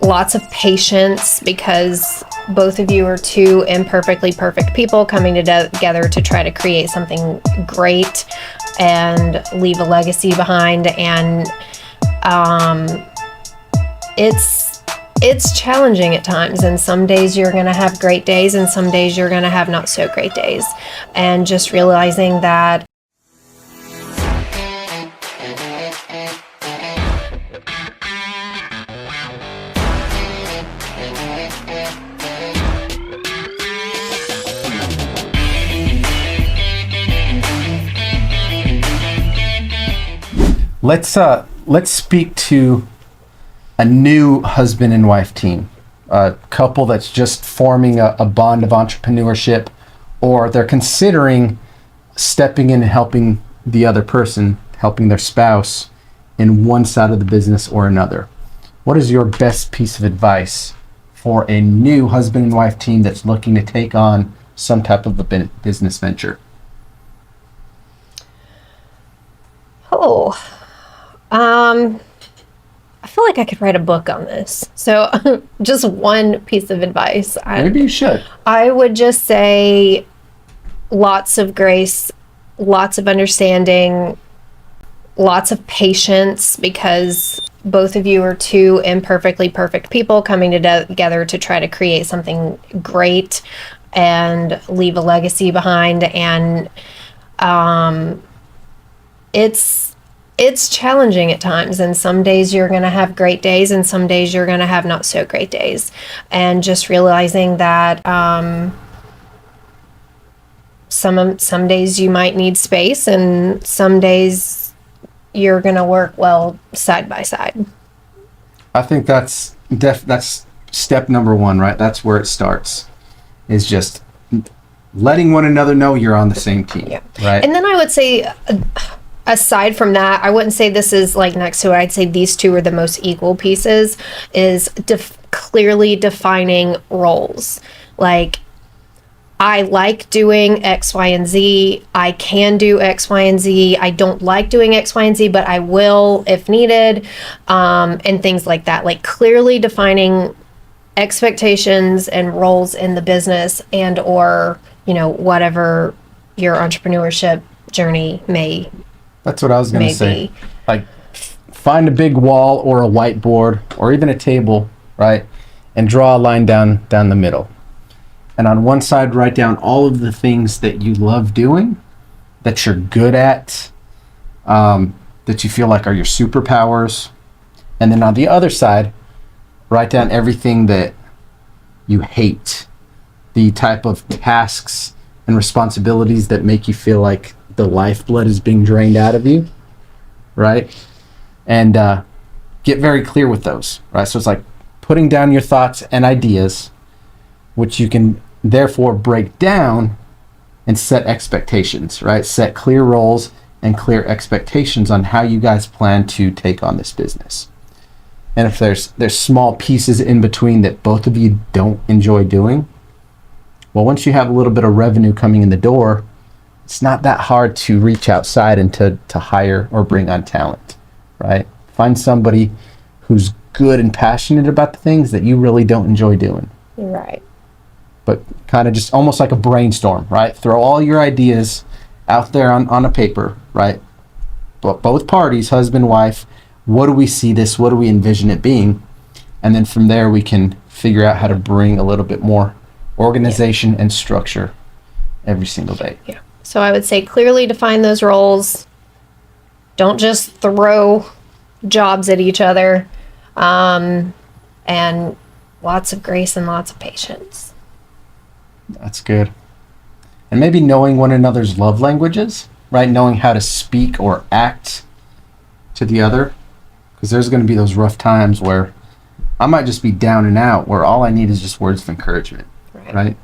lots of patience, because both of you are two imperfectly perfect people coming together to try to create something great and leave a legacy behind. And it's challenging at times, and some days you're going to have great days and some days you're going to have not so great days, and just realizing that let's speak to a new husband and wife team, a couple that's just forming a bond of entrepreneurship, or they're considering stepping in and helping the other person, helping their spouse in one side of the business or another. What is your best piece of advice for a new husband and wife team that's looking to take on some type of a business venture? I feel like I could write a book on this. So just one piece of advice. Maybe you should. I would just say lots of grace, lots of understanding, lots of patience, because both of you are two imperfectly perfect people coming together to try to create something great and leave a legacy behind. And it's challenging at times, and some days you're going to have great days and some days you're going to have not so great days, and just realizing that some days you might need space and some days you're going to work well side by side. I think that's step number one, right? That's where it starts, is just letting one another know you're on the same team. Yeah. Right? And then I would say, aside from that, I wouldn't say this is like next to it. I'd say these two are the most equal pieces, is clearly defining roles. Like, I like doing X, Y, and Z. I can do X, Y, and Z. I don't like doing X, Y, and Z, but I will if needed, and things like that. Like, clearly defining expectations and roles in the business, and or, whatever your entrepreneurship journey may. That's what I was going to say. Like, find a big wall or a whiteboard or even a table, right? And draw a line down the middle. And on one side, write down all of the things that you love doing, that you're good at, that you feel like are your superpowers. And then on the other side, write down everything that you hate, the type of tasks and responsibilities that make you feel like the lifeblood is being drained out of you, right? And get very clear with those, right? So it's like putting down your thoughts and ideas, which you can therefore break down and set expectations, right? Set clear roles and clear expectations on how you guys plan to take on this business. And if there's small pieces in between that both of you don't enjoy doing, well, once you have a little bit of revenue coming in the door, it's not that hard to reach outside and to hire or bring on talent, right? Find somebody who's good and passionate about the things that you really don't enjoy doing. Right. But kind of just almost like a brainstorm, right? Throw all your ideas out there on a paper, right? But both parties, husband, wife, what do we see this? What do we envision it being? And then from there, we can figure out how to bring a little bit more organization and structure every single day. Yeah. So I would say clearly define those roles. Don't just throw jobs at each other. And lots of grace and lots of patience. That's good. And maybe knowing one another's love languages, right? Knowing how to speak or act to the other. Because there's going to be those rough times where I might just be down and out, where all I need is just words of encouragement, right?